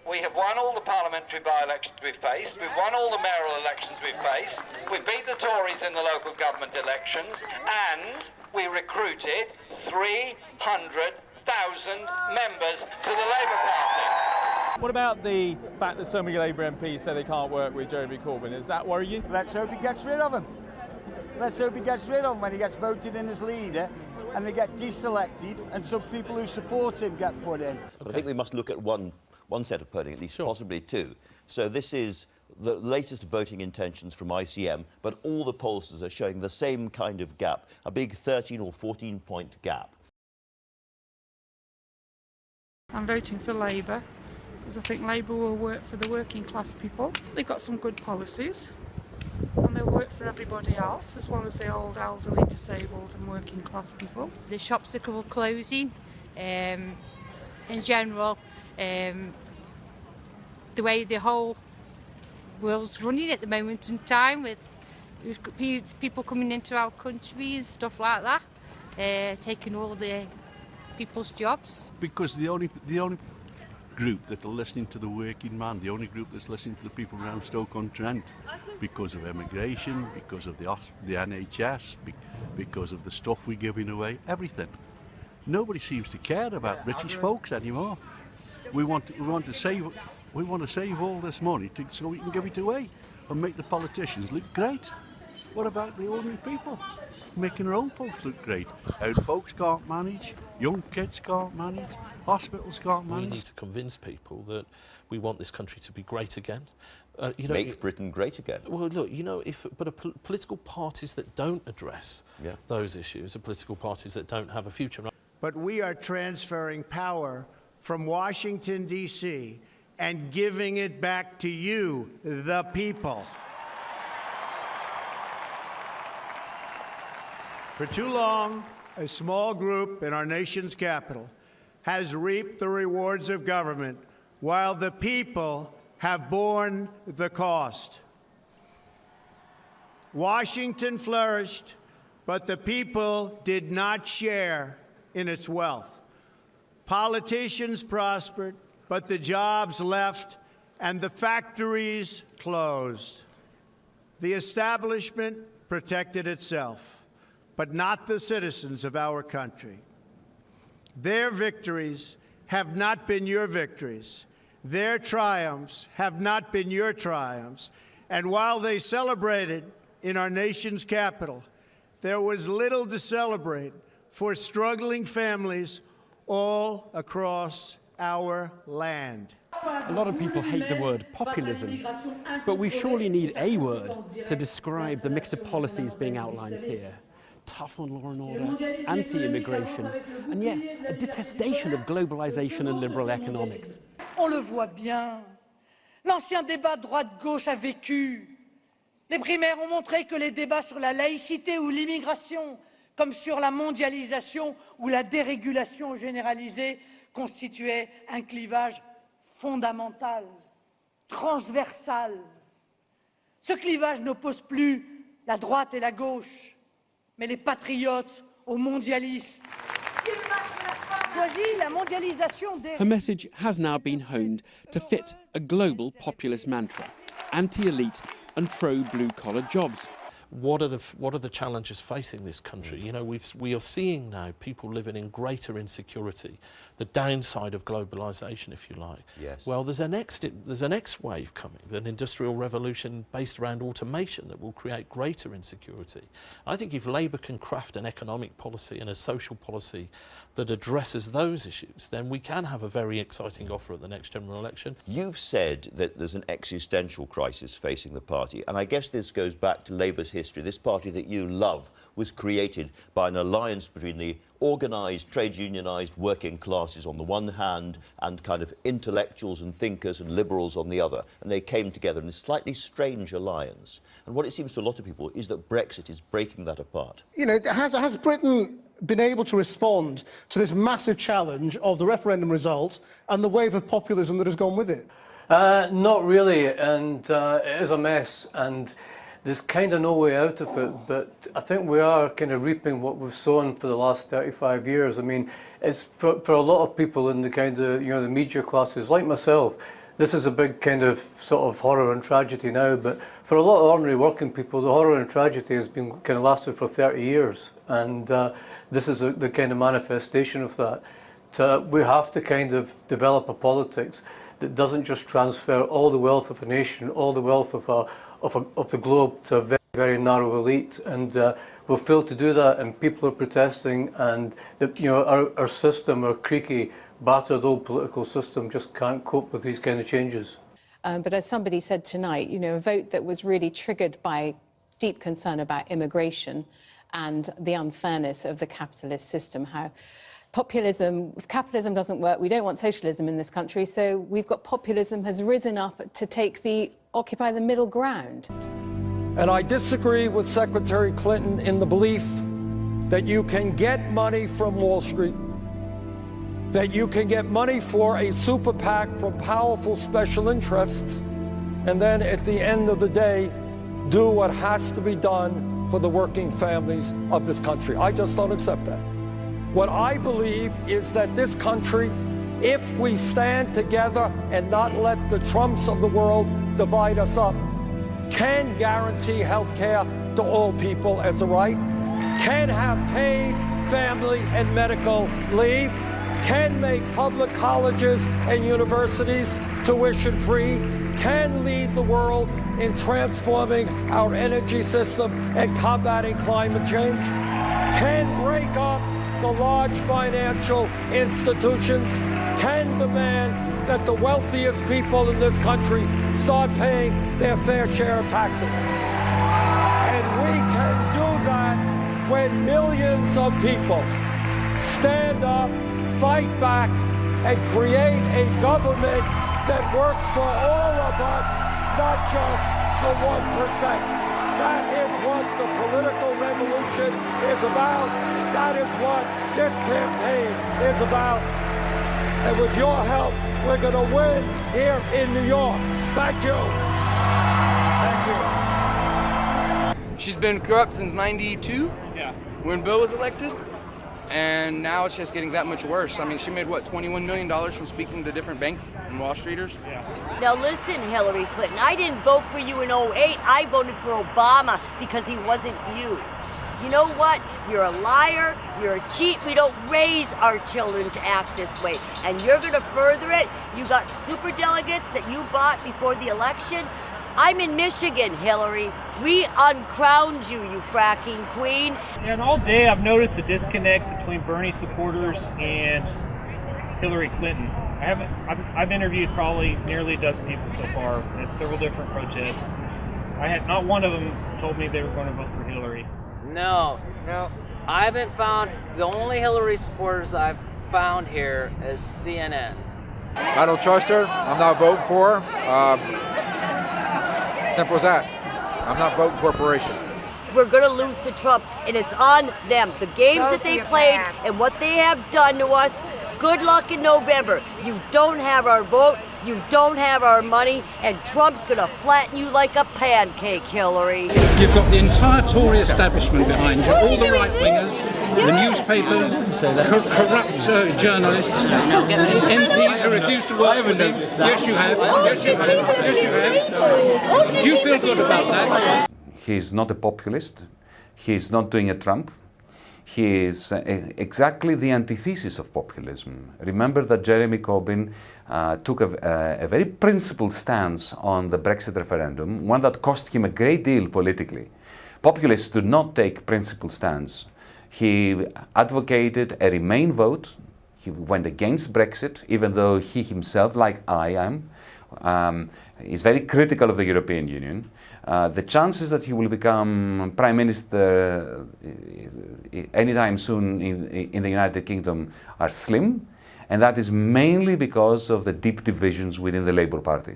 We have won all the parliamentary by-elections we've faced. We've won all the mayoral elections we've faced. We beat the Tories in the local government elections, and we recruited 300,000 members to the Labour Party. What about the fact that so many Labour MPs say they can't work with Jeremy Corbyn? Does that worry you? Let's hope he gets rid of him. Let's hope he gets rid of him when he gets voted in as leader and they get deselected and some people who support him get put in. But I think we must look at one set of polling, at least possibly two. So this is the latest voting intentions from ICM, but all the pollsters are showing the same kind of gap, a big 13 or 14-point gap. I'm voting for Labour because I think Labour will work for the working class people. They've got some good policies and they'll work for everybody else as well as the old elderly, disabled and working class people. The shops are closing. In general, the way the whole world's running at the moment in time, with people coming into our country and stuff like that, taking all the people's jobs. Because the only group that are listening to the working man, the only group that's listening to the people around Stoke-on-Trent, because of immigration, because of the NHS, because of the stuff we're giving away, everything. Nobody seems to care about British folks anymore. We want to save all this money so we can give it away and make the politicians look great. What about the ordinary people? Making our own folks look great. Old folks can't manage, young kids can't manage, hospitals can't manage. We need to convince people that we want this country to be great again. Make Britain great again. Well, look, political parties that don't address those issues are political parties that don't have a future. But we are transferring power from Washington, D.C., and giving it back to you, the people. For too long, a small group in our nation's capital has reaped the rewards of government while the people have borne the cost. Washington flourished, but the people did not share in its wealth. Politicians prospered, but the jobs left and the factories closed. The establishment protected itself, but not the citizens of our country. Their victories have not been your victories. Their triumphs have not been your triumphs. And while they celebrated in our nation's capital, there was little to celebrate for struggling families all across our land. A lot of people hate the word populism, but we surely need a word to describe the mix of policies being outlined here. Tough on law and order, anti-immigration, and yet a detestation of globalisation and liberal economics. On le voit bien. L'ancien débat droite-gauche a vécu. Les primaires ont montré que les débats sur la laïcité ou l'immigration, comme sur la mondialisation ou la dérégulation généralisée, constituaient un clivage fondamental, transversal. Ce clivage n'oppose plus la droite et la gauche, mais les patriotes aux mondialistes. Her message has now been honed to fit a global populist mantra, anti-elite and pro-blue-collar jobs. What are the challenges facing this country? You know, we are seeing now people living in greater insecurity, the downside of globalisation, if you like. Yes. Well, there's a next wave coming, an industrial revolution based around automation that will create greater insecurity. I think if Labour can craft an economic policy and a social policy that addresses those issues, then we can have a very exciting offer at the next general election. You've said that there's an existential crisis facing the party, and I guess this goes back to Labour's history. This party that you love was created by an alliance between the organised, trade unionised working classes on the one hand and kind of intellectuals and thinkers and liberals on the other, and they came together in a slightly strange alliance. And what it seems to a lot of people is that Brexit is breaking that apart. You know, has Britain been able to respond to this massive challenge of the referendum result and the wave of populism that has gone with it? Not really, and it is a mess, and there's kind of no way out of it, but I think we are kind of reaping what we've sown for the last 35 years. I mean, it's for a lot of people in the kind of, you know, the media classes, like myself, this is a big kind of sort of horror and tragedy now, but for a lot of ordinary working people, the horror and tragedy has been kind of lasted for 30 years. And this is the kind of manifestation of that. We have to kind of develop a politics that doesn't just transfer all the wealth of a nation, all the wealth of the globe to a very, very narrow elite. And we've failed to do that, and people are protesting, and our system, our creaky, battered old political system just can't cope with these kind of changes. But as somebody said tonight, a vote that was really triggered by deep concern about immigration and the unfairness of the capitalist system, how if capitalism doesn't work, we don't want socialism in this country, so we've got populism has risen up to occupy the middle ground. And I disagree with Secretary Clinton in the belief that you can get money from Wall Street, that you can get money for a super PAC from powerful special interests, and then at the end of the day, do what has to be done for the working families of this country. I just don't accept that. What I believe is that this country, if we stand together and not let the Trumps of the world divide us up, can guarantee health care to all people as a right, can have paid family and medical leave, can make public colleges and universities tuition-free, can lead the world in transforming our energy system and combating climate change, can break up the large financial institutions, can demand that the wealthiest people in this country start paying their fair share of taxes. And we can do that when millions of people stand up, fight back, and create a government that works for all of us, not just the 1%. That is what the political revolution is about. That is what this campaign is about. And with your help, we're going to win here in New York. Thank you. Thank you. She's been corrupt since '92, when Bill was elected. And now it's just getting that much worse. I mean, she made, what, $21 million from speaking to different banks and Wall Streeters? Now listen, Hillary Clinton, I didn't vote for you in '08. I voted for Obama because he wasn't you. You know what? You're a liar, you're a cheat. We don't raise our children to act this way. And you're gonna further it. You got super delegates that you bought before the election. I'm in Michigan, Hillary. We uncrowned you, you fracking queen. Yeah, and all day I've noticed a disconnect between Bernie supporters and Hillary Clinton. I've interviewed probably nearly a dozen people so far at several different protests. Not one of them told me they were going to vote for Hillary. No. I haven't found, the only Hillary supporters I've found here is CNN. I don't trust her. I'm not voting for her. Simple as that. I'm not voting corporation. We're going to lose to Trump, and it's on them. The games that they played and what they have done to us, good luck in November. You don't have our vote, you don't have our money, and Trump's going to flatten you like a pancake, Hillary. You've got the entire Tory establishment behind you, all the right-wingers, the newspapers, corrupt journalists, MPs who refuse to work with them. Yes, you have. Yes, you have. Yes, you have. Do you feel good about that? He's not a populist. He's not doing a Trump. He is exactly the antithesis of populism. Remember that Jeremy Corbyn took a very principled stance on the Brexit referendum, one that cost him a great deal politically. Populists do not take principled stance. He advocated a Remain vote. He went against Brexit, even though he himself, like I am, is very critical of the European Union. The chances that he will become Prime Minister anytime soon in the United Kingdom are slim, and that is mainly because of the deep divisions within the Labour Party.